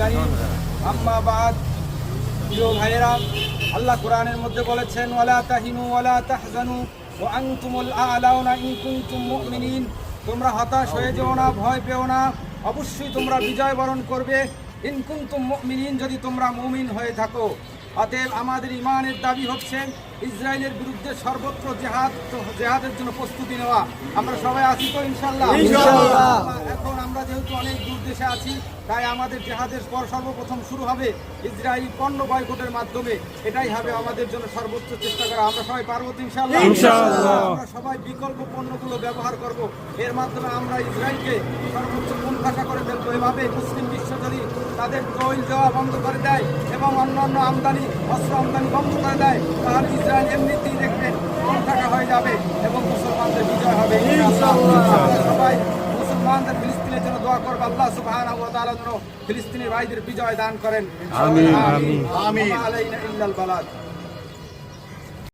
কারীম আম্মা বাদ। প্রিয় ভাইয়েরা, আল্লাহ কোরআনের মধ্যে বলেছেন ওয়ালা তাহিনু ওয়ালা তাহজানু ওয়া আনতুমুল আ'লাউনা ইন কুনতুম মুমিনিন। তোমরা হতাশ হয়ে যেও না, ভয় পেও না, অবশ্যই তোমরা বিজয় বরণ করবে ইন কুনতুম মুমিনিন, যদি তোমরা মুমিন হয়ে থাকো। অতএব আমাদের ইমানের দাবি হচ্ছে ইসরায়েলের বিরুদ্ধে সর্বত্র জেহাদের জন্য প্রস্তুতি নেওয়া। আমরা সবাই আছি তো ইনশাআল্লাহ? এখন আমরা যেহেতু অনেক দূর দেশে আছি, তাই আমাদের জেহাদের পর সর্বপ্রথম শুরু হবে ইসরায়েলি পণ্য বয়কটের মাধ্যমে। এটাই হবে আমাদের জন্য সর্বোচ্চ চেষ্টা করা। আমরা সবাই পারবো তো ইনশাআল্লাহ? আমরা সবাই বিকল্প পণ্যগুলো ব্যবহার করব। এর মাধ্যমে আমরা ইসরায়েলকে সর্বোচ্চ কোণঠাসা করে ফেলবো। এভাবে মুসলিম বিশ্ব যদি তাদের তৈল দেওয়া বন্ধ করে দেয় এবং অন্যান্য আমদানি অস্ত্র আমদানি বন্ধ করে দেয়, তাহলে ইসরায়েল এমনিতেই দেখবেন কোণঠাসা হয়ে যাবে এবং মুসলমানদের বিজয় হবে ইনশাআল্লাহ। আমরা সবাই মুসলমানদের ফিলিস্তিনের জন্য দোয়া করব। আল্লাহ সুবহানাহু ওয়া তাআলা যেন ফিলিস্তিনি ভাইদের বিজয় দান করেন। আমিন আমিন আমিন। আলাইনা ইল্লাল বালাগ।